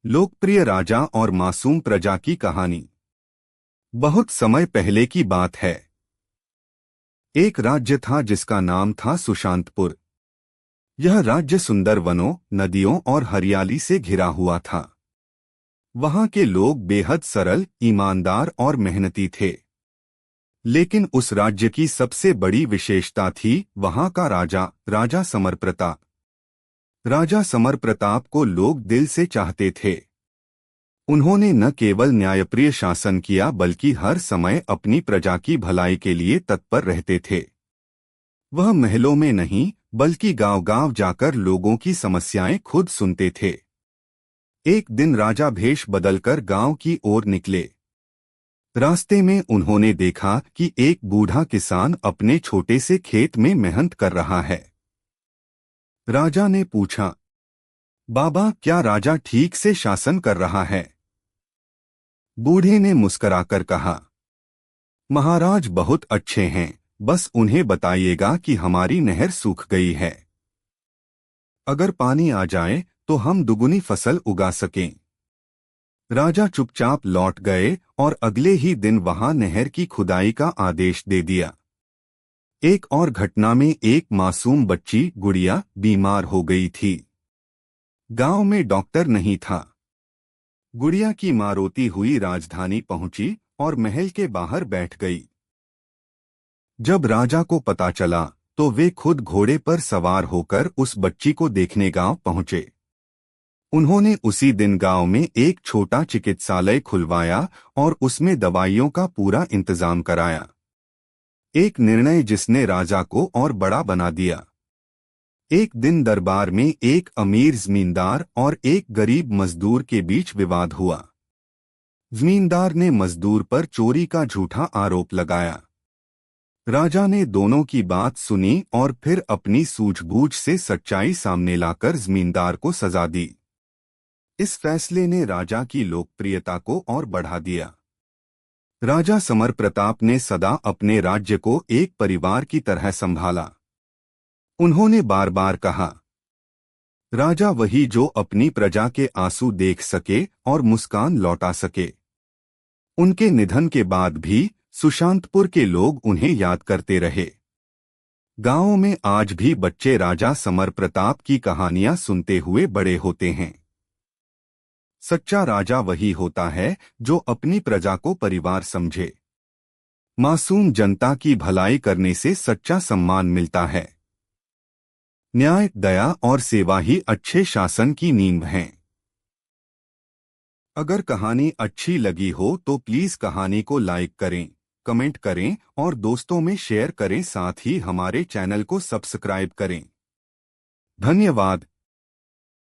लोकप्रिय राजा और मासूम प्रजा की कहानी। बहुत समय पहले की बात है। एक राज्य था जिसका नाम था सुशांतपुर। यह राज्य सुंदर वनों, नदियों और हरियाली से घिरा हुआ था। वहां के लोग बेहद सरल, ईमानदार और मेहनती थे। लेकिन उस राज्य की सबसे बड़ी विशेषता थी वहां का राजा, राजा समर प्रताप। राजा समर प्रताप को लोग दिल से चाहते थे। उन्होंने न केवल न्यायप्रिय शासन किया बल्कि हर समय अपनी प्रजा की भलाई के लिए तत्पर रहते थे। वह महलों में नहीं बल्कि गांव-गांव जाकर लोगों की समस्याएं खुद सुनते थे। एक दिन राजा भेष बदलकर गांव की ओर निकले। रास्ते में उन्होंने देखा कि एक बूढ़ा किसान अपने छोटे से खेत में मेहनत कर रहा है। राजा ने पूछा, बाबा, क्या राजा ठीक से शासन कर रहा है? बूढ़े ने मुस्कराकर कहा, महाराज बहुत अच्छे हैं, बस उन्हें बताइएगा कि हमारी नहर सूख गई है। अगर पानी आ जाए तो हम दुगुनी फसल उगा सकें। राजा चुपचाप लौट गए और अगले ही दिन वहां नहर की खुदाई का आदेश दे दिया। एक और घटना में एक मासूम बच्ची गुड़िया बीमार हो गई थी। गांव में डॉक्टर नहीं था। गुड़िया की मां रोती हुई राजधानी पहुंची और महल के बाहर बैठ गई। जब राजा को पता चला तो वे खुद घोड़े पर सवार होकर उस बच्ची को देखने गांव पहुंचे। उन्होंने उसी दिन गांव में एक छोटा चिकित्सालय खुलवाया और उसमें दवाइयों का पूरा इंतजाम कराया। एक निर्णय जिसने राजा को और बड़ा बना दिया। एक दिन दरबार में एक अमीर जमींदार और एक गरीब मजदूर के बीच विवाद हुआ। जमींदार ने मजदूर पर चोरी का झूठा आरोप लगाया। राजा ने दोनों की बात सुनी और फिर अपनी सूझबूझ से सच्चाई सामने लाकर जमींदार को सजा दी। इस फैसले ने राजा की लोकप्रियता को और बढ़ा दिया। राजा समर प्रताप ने सदा अपने राज्य को एक परिवार की तरह संभाला। उन्होंने बार बार कहा, राजा वही जो अपनी प्रजा के आंसू देख सके और मुस्कान लौटा सके। उनके निधन के बाद भी सुशांतपुर के लोग उन्हें याद करते रहे। गांवों में आज भी बच्चे राजा समर प्रताप की कहानियां सुनते हुए बड़े होते हैं। सच्चा राजा वही होता है जो अपनी प्रजा को परिवार समझे। मासूम जनता की भलाई करने से सच्चा सम्मान मिलता है। न्याय, दया और सेवा ही अच्छे शासन की नींव हैं। अगर कहानी अच्छी लगी हो तो प्लीज कहानी को लाइक करें, कमेंट करें और दोस्तों में शेयर करें। साथ ही हमारे चैनल को सब्सक्राइब करें। धन्यवाद।